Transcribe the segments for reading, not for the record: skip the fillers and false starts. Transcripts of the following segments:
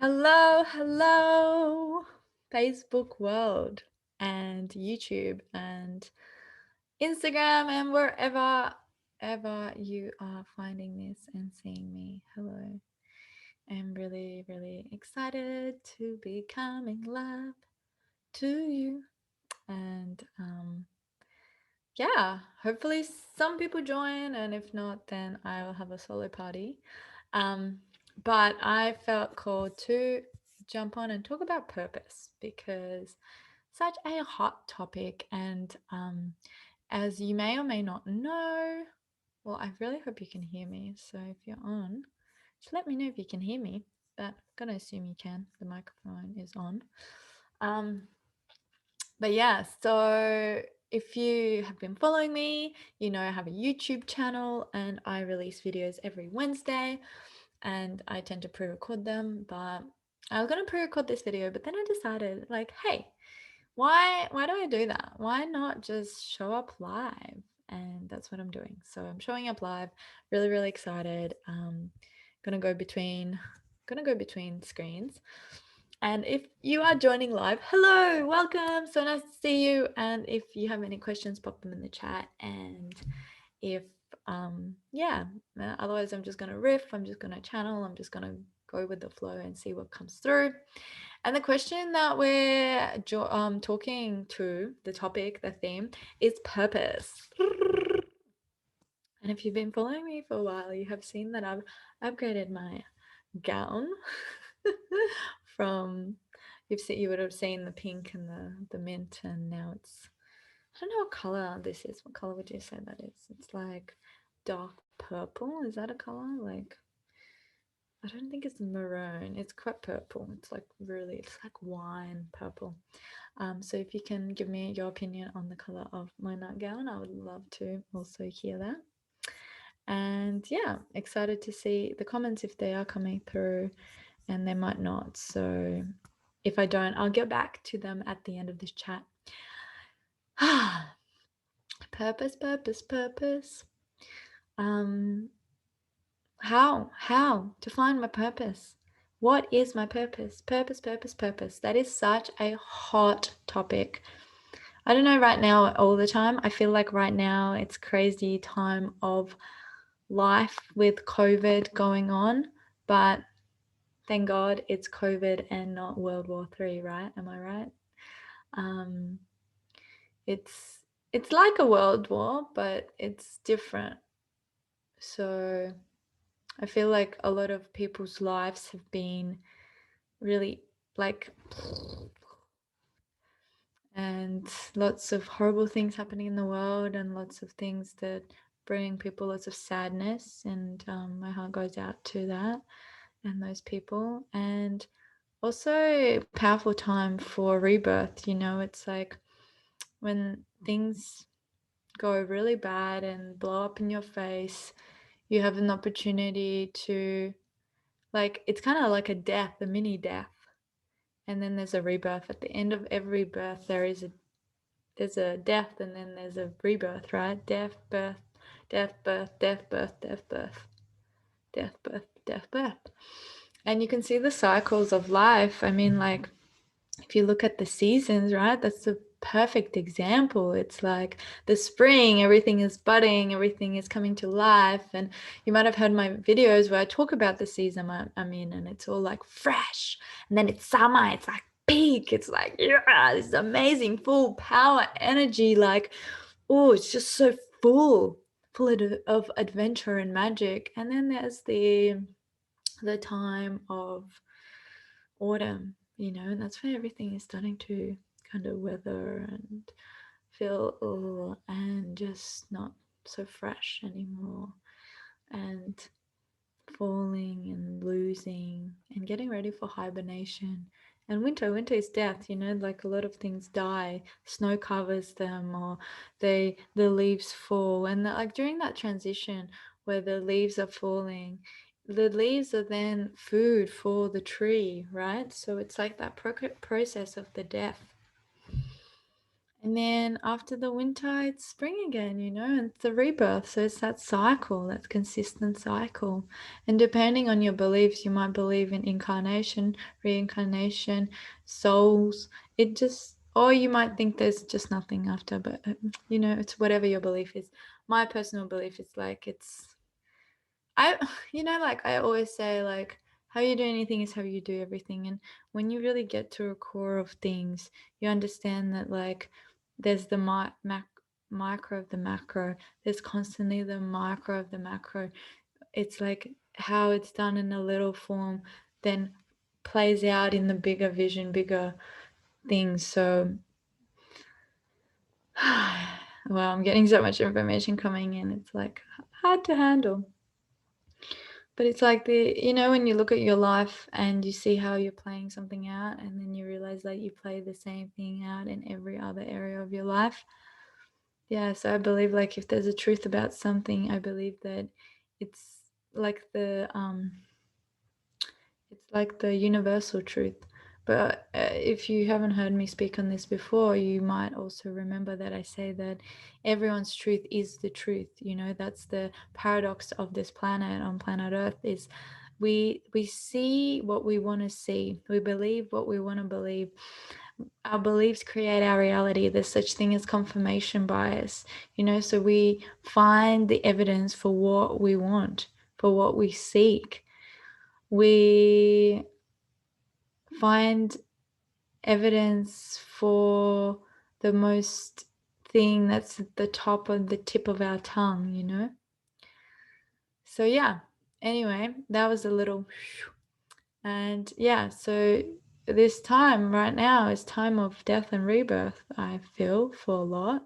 Hello, hello, Facebook world and YouTube and Instagram and wherever ever you are finding this and seeing me. Hello. I'm really, really excited to be coming live to you. And yeah, hopefully some people join, and if not, then I will have a solo party. But I felt called to jump on and talk about purpose because such a hot topic. And as you may or may not know, well, I really hope you can hear me. So if you're on, just let me know if you can hear me. But I'm gonna assume you can. The microphone is on. But yeah, so if you have been following me, you know I have a YouTube channel and I release videos every Wednesday and I tend to pre-record them. But I was going to pre-record this video, but then I decided like, hey, why do I do that? Why not just show up live? And that's what I'm doing. So I'm showing up live, really, really excited. Gonna go between screens. And if you are joining live, hello, welcome. So nice to see you. And if you have any questions, pop them in the chat. And if otherwise I'm just gonna riff, I'm just gonna channel, I'm just gonna go with the flow and see what comes through. And the question that we're talking to, the topic, the theme, is purpose. And if you've been following me for a while, you have seen that I've upgraded my gown from you would have seen the pink and the mint, and now it's, I don't know what color this is. What color would you say that is? It's like dark purple. Is that a color? Like, I don't think it's maroon. It's quite purple. It's like wine purple. So if you can give me your opinion on the color of my nightgown, I would love to also hear that. And yeah, excited to see the comments if they are coming through, and they might not. So if I don't, I'll get back to them at the end of this chat. Purpose, purpose, purpose. How to find my purpose? What is my purpose? Purpose, purpose, purpose. That is such a hot topic. I don't know right now all the time. I feel like right now it's crazy time of life with COVID going on, but thank God it's COVID and not World War III, right? Am I right? It's like a world war, but it's different. So I feel like a lot of people's lives have been really like, and lots of horrible things happening in the world, and lots of things that bring people lots of sadness, and my heart goes out to that and those people. And also powerful time for rebirth. It's like when things go really bad and blow up in your face, you have an opportunity to, like, it's kind of like a death, a mini death, and then there's a rebirth. At the end of every birth there's a death, and then there's a rebirth, right? Death, birth, death, birth, death, birth, death, birth, death, birth, death, birth. And you can see the cycles of life. I mean, like, if you look at the seasons, right, that's the perfect example. It's like the spring, everything is budding, everything is coming to life. And you might have heard my videos where I talk about the season I'm in, and it's all like fresh. And then it's summer, it's like peak, it's like, yeah, this is amazing, full power energy, like, oh, it's just so full of adventure and magic. And then there's the time of autumn, and that's where everything is starting to kind of weather and feel and just not so fresh anymore, and falling and losing and getting ready for hibernation. And winter is death, like a lot of things die, snow covers them, or the leaves fall. And like during that transition where the leaves are falling, the leaves are then food for the tree, right? So it's like that process of the death. And then after the winter, it's spring again, and it's the rebirth. So it's that cycle, that consistent cycle. And depending on your beliefs, you might believe in incarnation, reincarnation, souls. Or you might think there's just nothing after, but it's whatever your belief is. My personal belief is like I, like I always say, like, how you do anything is how you do everything. And when you really get to a core of things, you understand that, like, there's the micro of the macro. There's constantly the micro of the macro. It's like how it's done in a little form, then plays out in the bigger vision, bigger things. So, well, I'm getting so much information coming in. It's like hard to handle. But it's like when you look at your life and you see how you're playing something out, and then you realize that you play the same thing out in every other area of your life. Yeah, so I believe, like, if there's a truth about something, I believe that it's like the universal truth. But if you haven't heard me speak on this before, you might also remember that I say that everyone's truth is the truth. That's the paradox of this planet, on planet Earth, is we see what we want to see. We believe what we want to believe. Our beliefs create our reality. There's such thing as confirmation bias, so we find the evidence for what we want, for what we seek. We find evidence for the most thing that's at the top of the tip of our tongue. So yeah, anyway, that was a little. And yeah, so this time right now is time of death and rebirth, I feel, for a lot.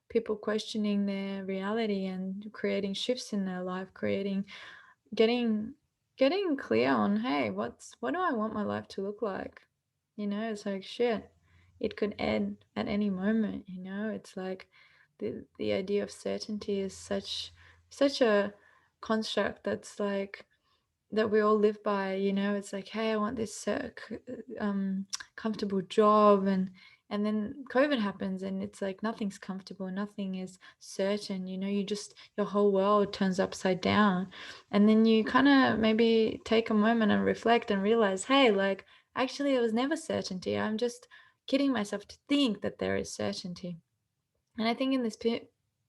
People questioning their reality and creating shifts in their life, getting clear on, hey, what do I want my life to look like? It's like, shit, it could end at any moment. It's like the idea of certainty is such a construct that's like that we all live by. It's like, hey, I want this comfortable job, and then COVID happens, and it's like nothing's comfortable, nothing is certain. Your whole world turns upside down. And then you kind of maybe take a moment and reflect and realize, hey, like, actually there was never certainty. I'm just kidding myself to think that there is certainty. And I think in this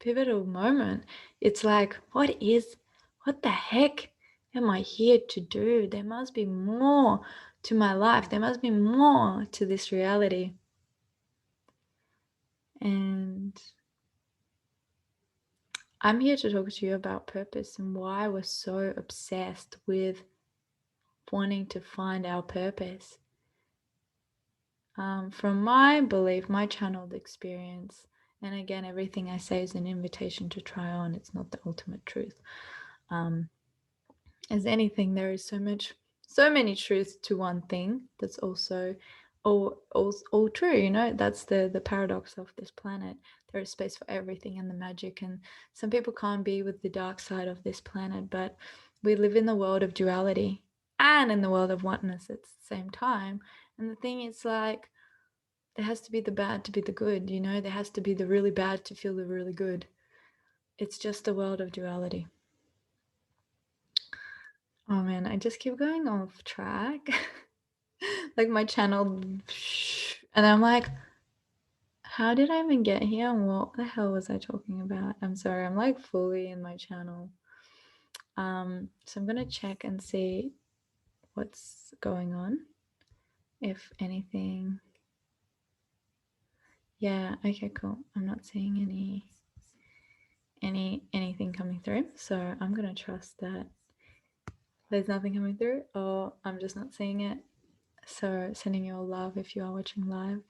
pivotal moment, it's like, what the heck am I here to do? There must be more to my life. There must be more to this reality. And I'm here to talk to you about purpose and why we're so obsessed with wanting to find our purpose. From my belief, my channeled experience, and again, everything I say is an invitation to try on. It's not the ultimate truth. As anything, there is so many truths to one thing that's also all true. That's the paradox of this planet. There is space for everything and the magic, and some people can't be with the dark side of this planet, but we live in the world of duality and in the world of oneness at the same time. And the thing is, like, there has to be the bad to be the good. There has to be the really bad to feel the really good. It's just a world of duality. Oh man, I just keep going off track. Like my channel, and I'm like, how did I even get here? And what the hell was I talking about? I'm sorry, I'm like fully in my channel. So I'm gonna check and see what's going on, if anything. Yeah, okay, cool. I'm not seeing anything coming through, so I'm gonna trust that there's nothing coming through, or I'm just not seeing it. So sending you all love if you are watching live.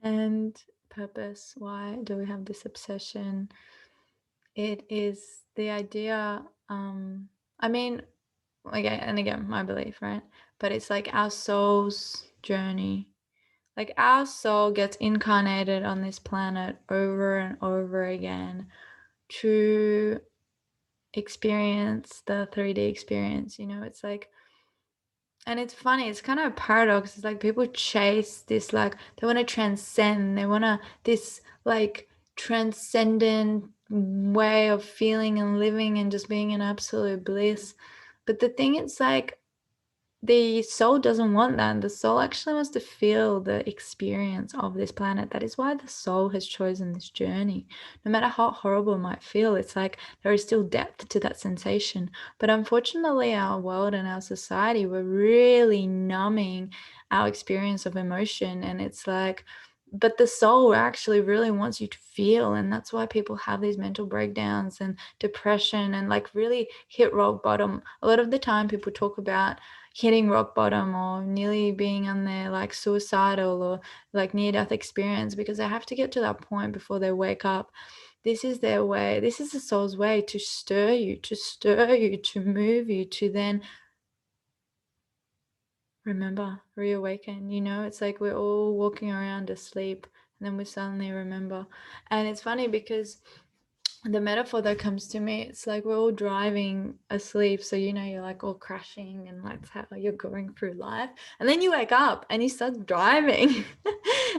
And purpose, why do we have this obsession? It is the idea, I mean, again, my belief, right? But it's like our soul's journey. Like, our soul gets incarnated on this planet over and over again to experience the 3D experience. It's like And it's funny, it's kind of a paradox. It's like people chase this, like, they want to transcend, they want to, this, like, transcendent way of feeling and living and just being in absolute bliss. But the thing is, like, the soul doesn't want that. The soul actually wants to feel the experience of this planet. That is why the soul has chosen this journey. No matter how horrible it might feel, it's like there is still depth to that sensation. But unfortunately, our world and our society, we're really numbing our experience of emotion. And it's like, but the soul actually really wants you to feel. And that's why people have these mental breakdowns and depression and like really hit rock bottom. A lot of the time, people talk about hitting rock bottom or nearly being on their like suicidal or like near death experience, because they have to get to that point before they wake up. This is their way. This is the soul's way to stir you, to move you, to then remember, reawaken. You know, it's like we're all walking around asleep and then we suddenly remember. And it's funny because the metaphor that comes to me, it's like we're all driving asleep, so you know you're like all crashing and that's how you're going through life, and then you wake up and you start driving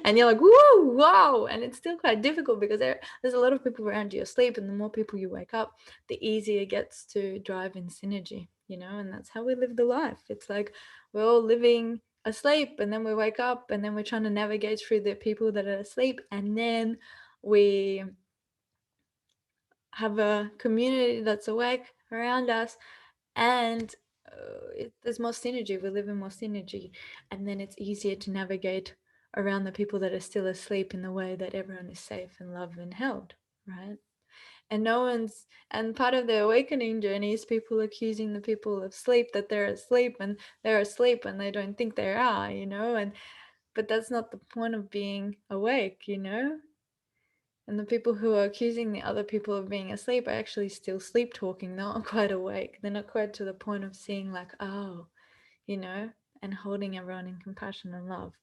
and you're like whoa, whoa, and it's still quite difficult because there's a lot of people around you asleep, and the more people you wake up, the easier it gets to drive in synergy, you know. And that's how we live the life. It's like we're all living asleep and then we wake up and then we're trying to navigate through the people that are asleep, and then we have a community that's awake around us, and there's more synergy. We live in more synergy, and then it's easier to navigate around the people that are still asleep in the way that everyone is safe and loved and held, right? And no one's, and part of the awakening journey is people accusing the people of sleep that they're asleep, and they're asleep and they don't think they are, you know. And but that's not the point of being awake, you know. And the people who are accusing the other people of being asleep are actually still sleep talking. They're not quite awake. They're not quite to the point of seeing, like, oh, you know, and holding everyone in compassion and love.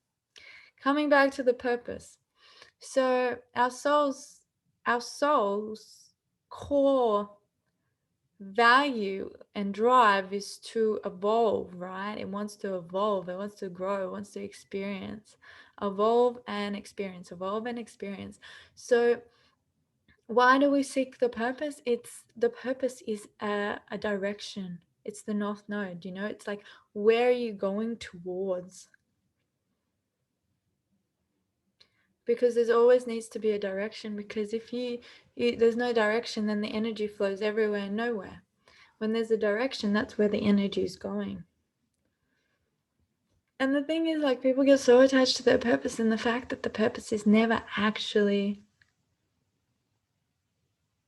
Coming back to the purpose. So our soul's core value and drive is to evolve, right? It wants to evolve, it wants to grow, it wants to experience. Evolve and experience, evolve and experience. So why do we seek the purpose? It's the purpose is a direction. It's the north node, you know. It's like, where are you going towards? Because there's always needs to be a direction, because if there's no direction, then the energy flows everywhere and nowhere. When there's a direction, that's where the energy is going. And the thing is, like, people get so attached to their purpose, and the fact that the purpose is never actually,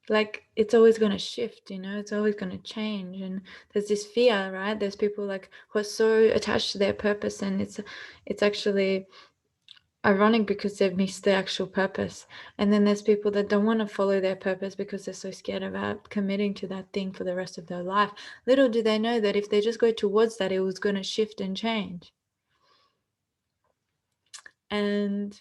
like, it's always going to shift, you know, it's always going to change. And there's this fear, right? There's people like who are so attached to their purpose, and it's actually ironic because they've missed the actual purpose. And then there's people that don't want to follow their purpose because they're so scared about committing to that thing for the rest of their life. Little do they know that if they just go towards that, it was going to shift and change. And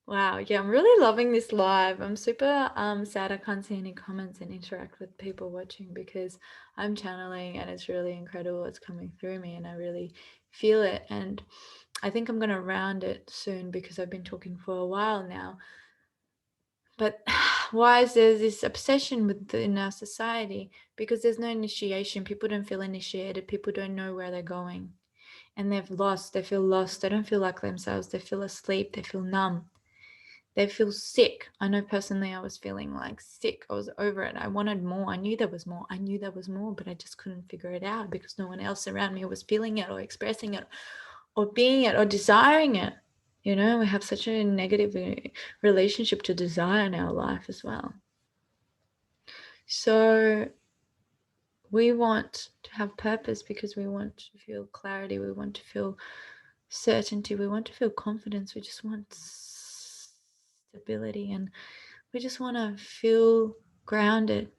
wow, yeah, I'm really loving this live. I'm super sad I can't see any comments and interact with people watching, because I'm channeling and it's really incredible what's coming through me and I really feel it. And I think I'm going to round it soon because I've been talking for a while now. But why is there this obsession within our society? Because there's no initiation. People don't feel initiated. People don't know where they're going. And they've lost. They feel lost. They don't feel like themselves. They feel asleep. They feel numb. They feel sick. I know personally I was feeling like sick. I was over it. I wanted more. I knew there was more. I knew there was more, but I just couldn't figure it out because no one else around me was feeling it or expressing it or being it or desiring it. You know, we have such a negative relationship to desire in our life as well. So we want to have purpose because we want to feel clarity. We want to feel certainty. We want to feel confidence. We just want stability, and we just want to feel grounded.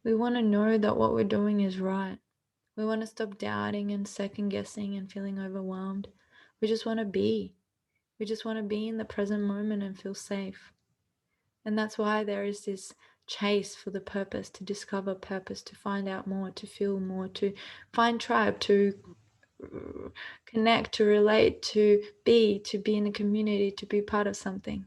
We want to know that what we're doing is right. We want to stop doubting and second guessing and feeling overwhelmed. We just want to be. We just want to be in the present moment and feel safe. And that's why there is this chase for the purpose, to discover purpose, to find out more, to feel more, to find tribe, to connect, to relate, to be in a community, to be part of something.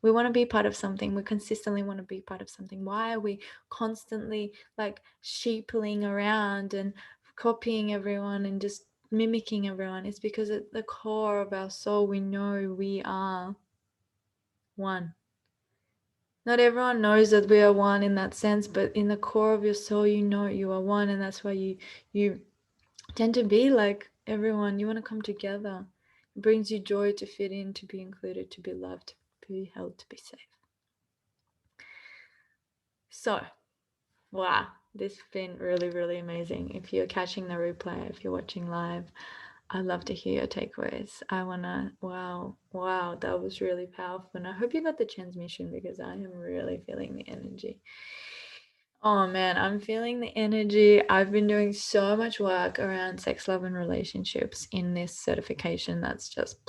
We want to be part of something. We consistently want to be part of something. Why are we constantly like sheepling around and copying everyone and just mimicking everyone? It's because at the core of our soul, we know we are one. Not everyone knows that we are one in that sense, but in the core of your soul, you know you are one, and that's why you tend to be like everyone. You want to come together. It brings you joy to fit in, to be included, to be loved, to be held, to be safe. So, wow, this has been really, really amazing. If you're catching the replay, if you're watching live, I'd love to hear your takeaways. I wanna, wow, that was really powerful. And I hope you got the transmission, because I am really feeling the energy. Oh man, I'm feeling the energy. I've been doing so much work around sex, love, and relationships in this certification. That's just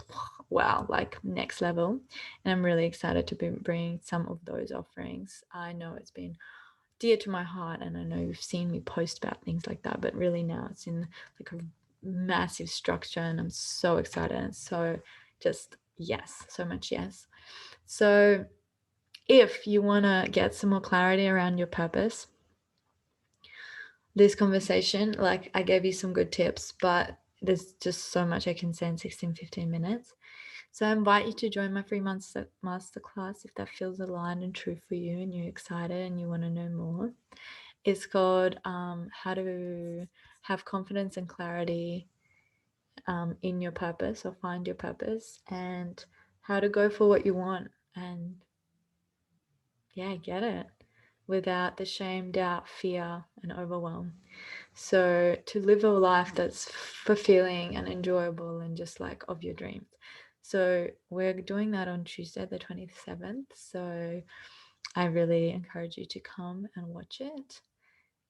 wow, like next level. And I'm really excited to be bringing some of those offerings. I know it's been dear to my heart, and I know you've seen me post about things like that, but really now it's in like a massive structure, and I'm so excited, and so just yes, so much yes. So if you want to get some more clarity around your purpose, this conversation, like I gave you some good tips, but there's just so much I can say in 15 minutes. So I invite you to join my free masterclass if that feels aligned and true for you and you're excited and you want to know more. It's called How to Have Confidence and Clarity in Your Purpose, or Find Your Purpose, and how to go for what you want and get it without the shame, doubt, fear, and overwhelm. So to live a life that's fulfilling and enjoyable and just like of your dreams. So we're doing that on Tuesday, the 27th. So I really encourage you to come and watch it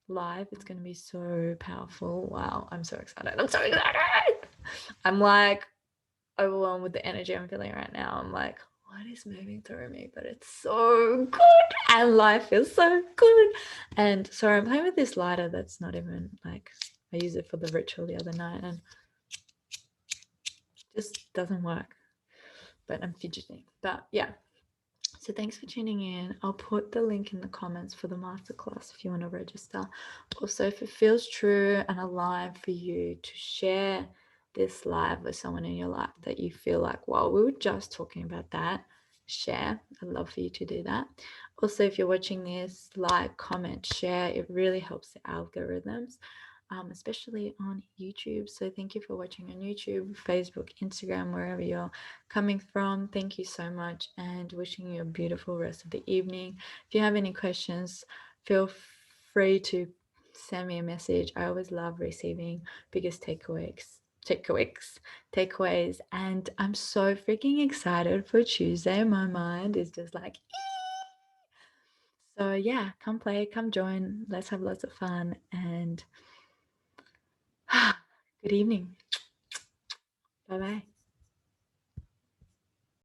live. It's going to be so powerful. Wow, I'm so excited. I'm like overwhelmed with the energy I'm feeling right now. I'm like, what is moving through me? But it's so good, and life is so good. And so I'm playing with this lighter that's not even like, I used it for the ritual the other night and just doesn't work. But I'm fidgeting. But yeah. So thanks for tuning in. I'll put the link in the comments for the masterclass if you want to register. Also, if it feels true and alive for you to share this live with someone in your life that you feel like, wow, we were just talking about that, share. I'd love for you to do that. Also, if you're watching this, like, comment, share. It really helps the algorithms. Especially on YouTube. So thank you for watching on YouTube, Facebook, Instagram, wherever you're coming from. Thank you so much, and wishing you a beautiful rest of the evening. If you have any questions, feel free to send me a message. I always love receiving biggest takeaways, and I'm so freaking excited for Tuesday. My mind is just like, so yeah, come play, come join, let's have lots of fun, and good evening. Bye bye.